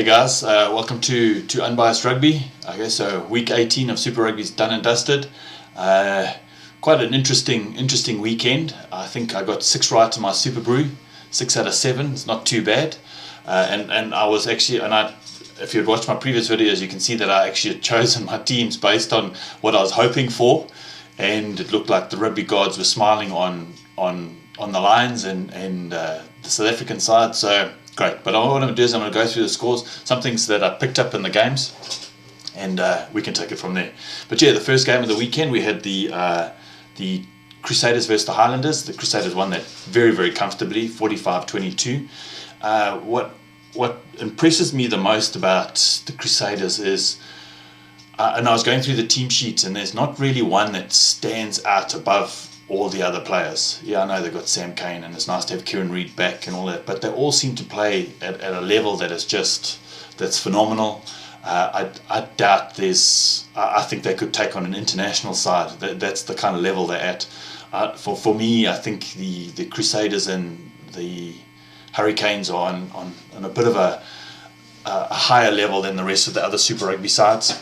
Hey guys, welcome to Unbiased Rugby. Okay, so week 18 of Super Rugby is done and dusted. Quite an interesting weekend. I think I got 6 right in my Super Brew, 6 out of 7. It's not too bad. And I was actually, if you'd watched my previous videos, you can see that I actually had chosen my teams based on what I was hoping for, and it looked like the rugby gods were smiling on the Lions and the South African side. So great. But what I'm going to do is I'm going to go through the scores, some things that I picked up in the games, and we can take it from there. But yeah, the first game of the weekend, we had the Crusaders versus the Highlanders. The Crusaders won that very comfortably, 45-22. What impresses me the most about the Crusaders is, and I was going through the team sheets, and there's not really one that stands out above all the other players. Yeah, I know they've got Sam Cane, and it's nice to have Kieran Reid back and all that, but they all seem to play at a level that is that's phenomenal. I doubt I think they could take on an international side. That's the kind of level they're at. For me, I think the Crusaders and the Hurricanes are on a bit of a higher level than the rest of the other Super Rugby sides.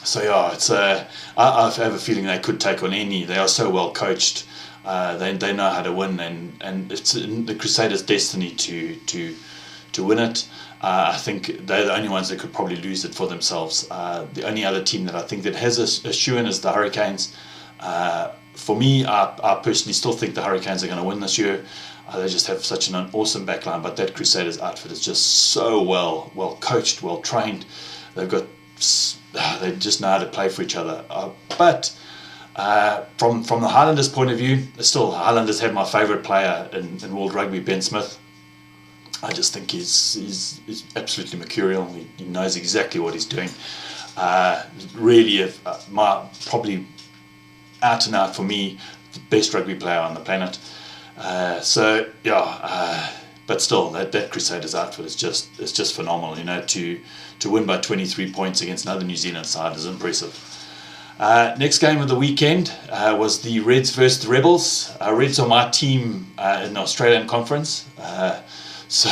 So yeah, it's I have a feeling they could take on any. They are so well coached. They know how to win, and it's in the Crusaders' destiny to win it. I think they're the only ones that could probably lose it for themselves. The only other team that I think that has a shoe-in is the Hurricanes. For me, I personally still think the Hurricanes are going to win this year. They just have such an awesome backline, but that Crusaders outfit is just so well coached, well trained. They just know how to play for each other. But from the Highlanders' point of view, still Highlanders have my favourite player in World Rugby, Ben Smith. I just think he's absolutely mercurial. He knows exactly what he's doing. Really, probably out and out for me, the best rugby player on the planet. But still, that Crusaders outfit is just phenomenal. You know, to win by 23 points against another New Zealand side is impressive. Next game of the weekend was the Reds versus the Rebels. Reds are my team in the Australian Conference. So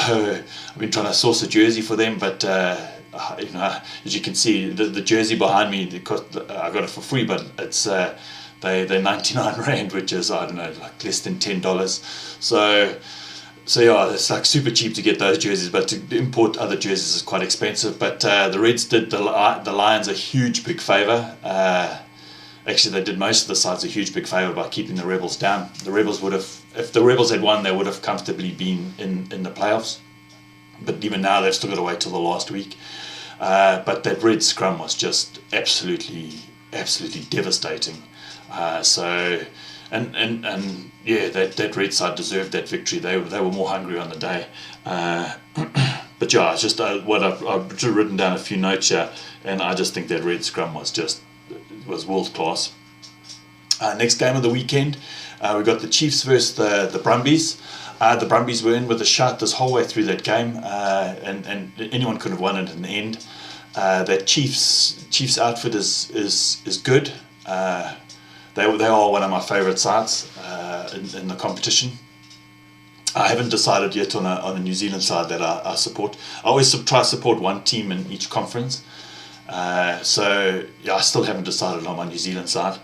I've been trying to source a jersey for them, but as you can see, the jersey behind me, I got it for free, but it's they're 99 Rand, which is, I don't know, like less than $10. So yeah, it's like super cheap to get those jerseys, but to import other jerseys is quite expensive. But the Reds did the Lions a huge big favour. Actually, they did most of the sides a huge big favour by keeping the Rebels down. The Rebels would have, if the Rebels had won, they would have comfortably been in the playoffs. But even now, they've still got to wait till the last week. But that Red scrum was just absolutely devastating. That Red side deserved that victory. They were more hungry on the day. But yeah, it's just what I've written down a few notes here, and I just think that Red scrum was world class. Next game of the weekend, we got the Chiefs versus the Brumbies. The Brumbies were in with a shot this whole way through that game, and anyone could have won it in the end. That Chiefs outfit is good. They are one of my favourite sides in the competition. I haven't decided yet on a New Zealand side that I support. I always try to support one team in each conference. I still haven't decided on my New Zealand side.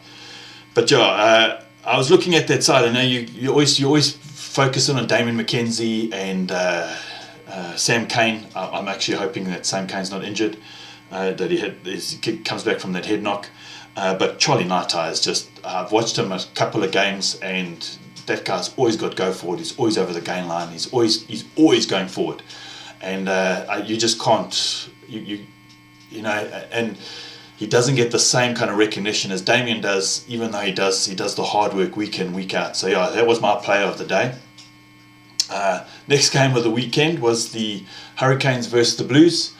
But yeah, I was looking at that side. I know you always focus on Damien McKenzie and Sam Cane. I'm actually hoping that Sam Cane's not injured, that he comes back from that head knock. But Charlie Ngata is just, I've watched him a couple of games, and that guy's always got go forward. He's always over the gain line. He's always going forward, and you just can't, and he doesn't get the same kind of recognition as Damien does, even though he does the hard work week in, week out. So yeah, that was my player of the day. Next game of the weekend was the Hurricanes versus the Blues.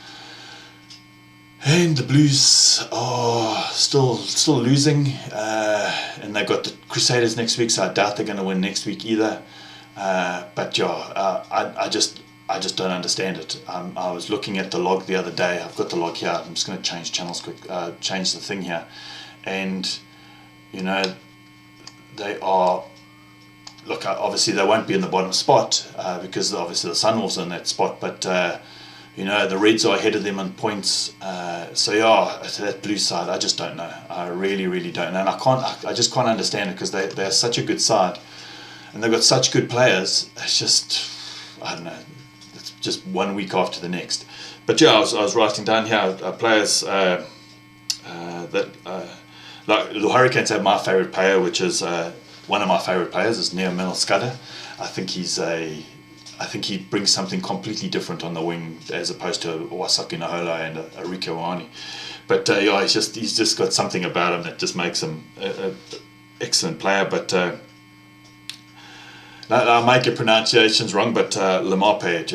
And the Blues are still losing, and they've got the Crusaders next week, so I doubt they're going to win next week either. But yeah, I just don't understand it. I was looking at the log the other day. I've got the log here. I'm just going to change channels quick, change the thing here, and they are. Look, obviously they won't be in the bottom spot because obviously the Sunwolves are in that spot, but. the Reds are ahead of them on points. So yeah, that blue side, I just don't know. I really, really don't know, and I just can't understand it, because they're such a good side, and they've got such good players. It's just, I don't know. It's just 1 week after the next. But yeah, I was writing down here players that like the Hurricanes have my favourite player, which is one of my favourite players is Neo Scudder. I think he brings something completely different on the wing as opposed to Wasaki Nahola and Arike Wani. But yeah, he's just got something about him that just makes him an excellent player. But I might get pronunciations wrong, but Lamape,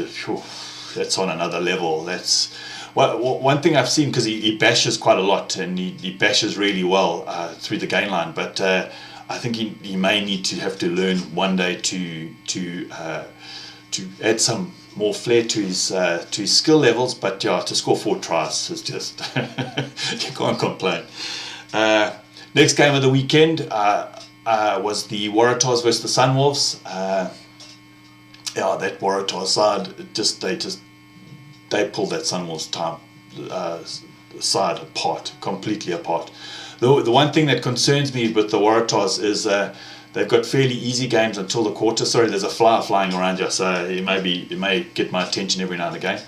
that's on another level. That's one thing I've seen, because he bashes quite a lot, and he bashes really well through the gain line. But I think he may need to have to learn one day to add some more flair to his skill levels. But yeah, to score 4 tries is just you can't complain. Next game of the weekend was the Waratahs versus the Sunwolves. Yeah, that Waratah side, they pulled that Sunwolves side apart, completely apart. The one thing that concerns me with the Waratahs is they've got fairly easy games until the quarter. Sorry, there's a flyer flying around here, so it may get my attention every now and again.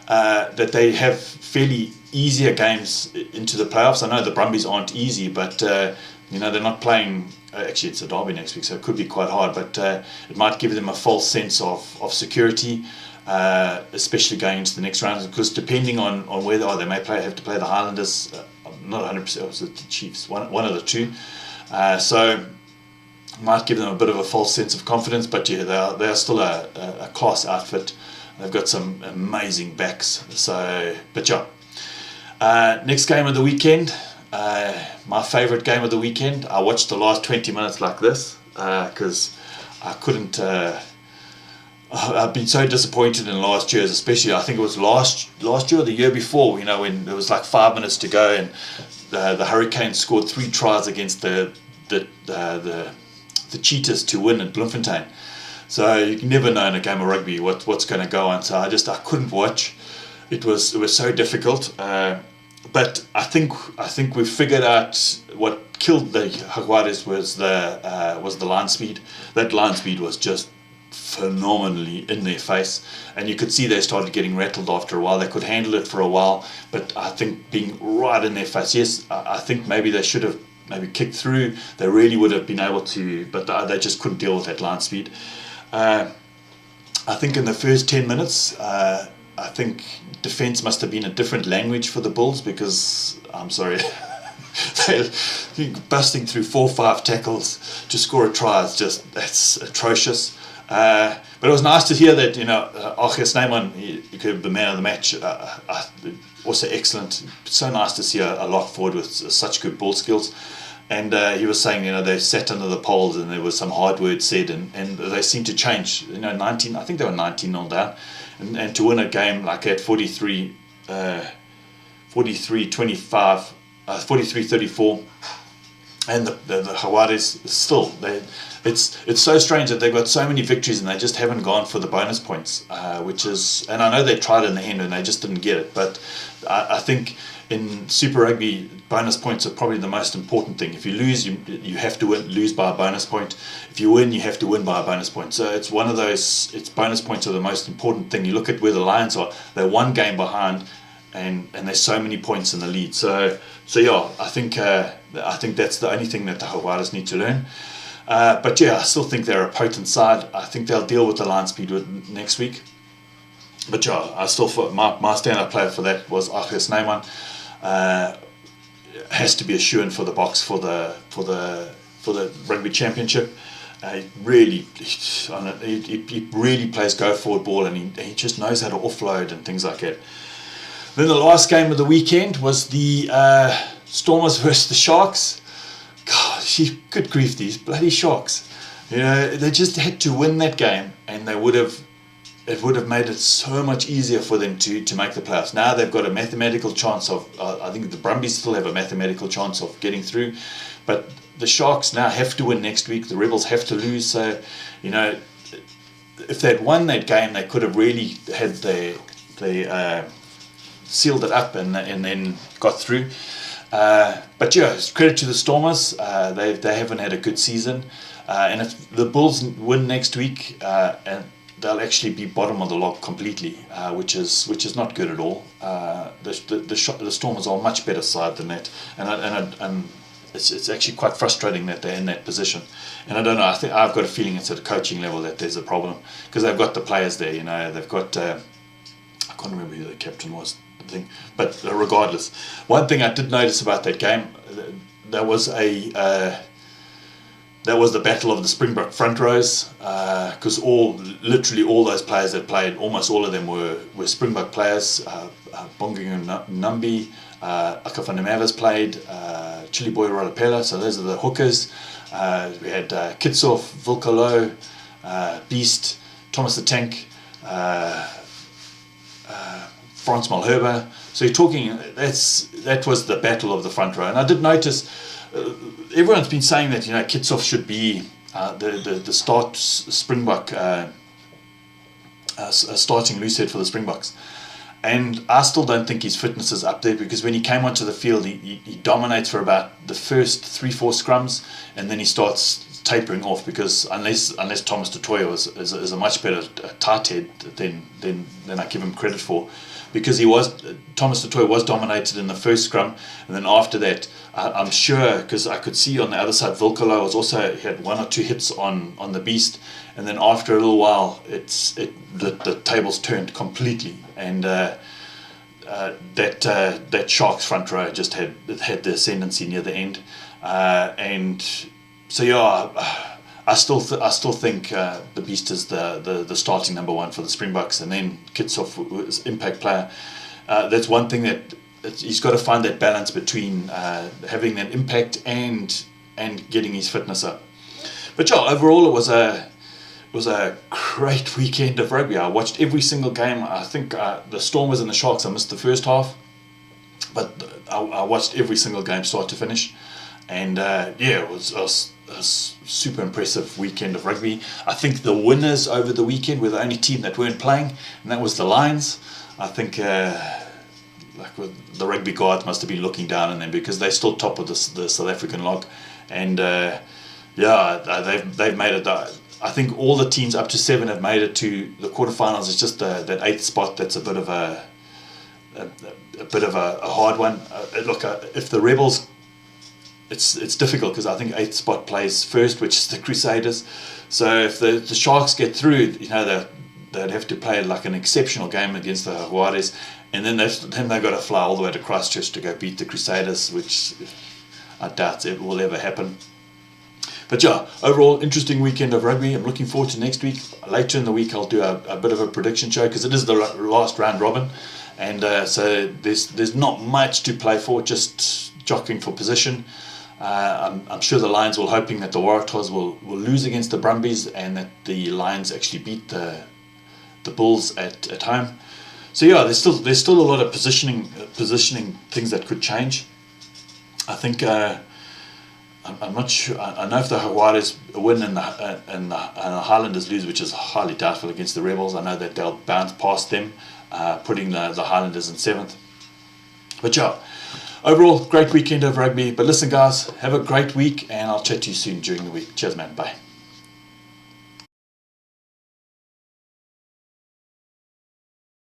That they have fairly easier games into the playoffs. I know the Brumbies aren't easy, but they're not playing. Actually, it's a derby next week, so it could be quite hard. But it might give them a false sense of security, especially going into the next round. Because depending on where they are, they may have to play the Highlanders. I'm not 100%. It was the Chiefs, one of the two. So might give them a bit of a false sense of confidence. But yeah, they are still a class outfit. They've got some amazing backs. So, but yeah. Next game of the weekend. My favourite game of the weekend. I watched the last 20 minutes like this because I couldn't. I've been so disappointed in last year's, especially. I think it was last year or the year before. When there was like 5 minutes to go, and the Hurricanes scored 3 tries against the Cheetahs to win at Bloemfontein. So you can never know in a game of rugby what's going to go on. So I couldn't watch. It was so difficult. But I think we've figured out what killed the Jaguares was the line speed. That line speed was just phenomenally in their face, and you could see they started getting rattled after a while. They could handle it for a while, but I think being right in their face. Yes, I think maybe they should have maybe kicked through. They really would have been able to, but they just couldn't deal with that line speed. I think in the first 10 minutes. I think defence must have been a different language for the Bulls, because I'm sorry, they're busting through 4 or 5 tackles to score a try. That's atrocious. But it was nice to hear that Archie Snyman, he could be the man of the match. Also excellent. So nice to see a lock forward with such good ball skills. And he was saying, they sat under the poles and there was some hard words said, and they seemed to change. 19, I think they were 19-0 down. And to win a game like that, 43-25, 43-34, and the Jaguares still, it's so strange that they've got so many victories and they just haven't gone for the bonus points, which is, and I know they tried in the end and they just didn't get it, but I think in Super Rugby, bonus points are probably the most important thing. If you lose, you have to lose by a bonus point. If you win, you have to win by a bonus point. So it's one of those. It's bonus points are the most important thing. You look at where the Lions are; they're 1 game behind, and there's so many points in the lead. So yeah, I think that's the only thing that the Jaguares need to learn. But yeah, I still think they're a potent side. I think they'll deal with the line speed next week. But yeah, I still thought my standout player for that was Archie Snyman. Has to be a shoo-in for the box for the rugby championship. He really plays go forward ball, and he just knows how to offload and things like that. Then the last game of the weekend was the Stormers versus the Sharks. God, good grief, these bloody Sharks! They just had to win that game, and it would have made it so much easier for them to make the playoffs. Now they've got a mathematical chance of, I think the Brumbies still have a mathematical chance of getting through, but the Sharks now have to win next week. The Rebels have to lose. So, if they'd won that game, they could have really had sealed it up and then got through. But yeah, credit to the Stormers. They haven't had a good season, and if the Bulls win next week, and they'll actually be bottom of the log completely, which is not good at all. The Stormers are a much better side than that, and it's actually quite frustrating that they're in that position. And I don't know. I've got a feeling it's at a coaching level that there's a problem, because they've got the players there. They've got I can't remember who the captain was. But regardless, one thing I did notice about that game, that was the battle of the Springbok front rows, because literally all those players that played, almost all of them were Springbok players. Bongingo Nambi, Akafanemavis played, Chili Boy Rodapela, so those are the hookers. We had Kitshoff, Volkalo, Beast, Thomas the Tank, Frans Malherbe. So you're talking, that was the battle of the front row. And I did notice, everyone's been saying that Kitshoff should be the start Springbok starting loosehead for the Springboks. And I still don't think his fitness is up there, because when he came onto the field, he dominates for about the first 3-4 scrums, and then he starts tapering off, because unless Thomas du Toit is a much better tight head than I give him credit for, because Thomas du Toit was dominated in the first scrum, and then after that, I'm sure, because I could see on the other side, Volkalo he had 1 or 2 hits on the Beast, and then after a little while, the tables turned completely, and that Sharks front row just had the ascendancy near the end, and so yeah. I still think the Beast is the starting number 1 for the Springboks, and then Kitshoff was impact player. That's one thing that he's got to find, that balance between having that impact and getting his fitness up. But yeah, overall it was a great weekend of rugby. I watched every single game. I think the Stormers and the Sharks, I missed the first half, but I watched every single game start to finish, and it was a super impressive weekend of rugby. I think the winners over the weekend were the only team that weren't playing, and that was the Lions. I think the rugby gods must have been looking down on them, because they're still top of the South African log, and they've made it. I think all the teams up to 7 have made it to the quarterfinals. It's just that 8th spot that's a bit of a hard one. If the Rebels, it's difficult, because I think 8th spot plays first, which is the Crusaders. So if the Sharks get through, they'd have to play like an exceptional game against the Jaguares, and then they've got to fly all the way to Christchurch to go beat the Crusaders, which I doubt it will ever happen. But yeah, overall interesting weekend of rugby. I'm looking forward to next week. Later in the week I'll do a bit of a prediction show, because it is the last round robin, and so there's not much to play for, just jockeying for position. I'm sure the Lions will hoping that the Waratahs will lose against the Brumbies, and that the Lions actually beat the Bulls at home. So yeah, there's still a lot of positioning things that could change. I think I'm not sure. I know if the Jaguares win and the Highlanders lose, which is highly doubtful against the Rebels, I know that they'll bounce past them, putting the Highlanders in 7th. But yeah, overall, great weekend of rugby. But listen, guys, have a great week, and I'll chat to you soon during the week. Cheers, man. Bye.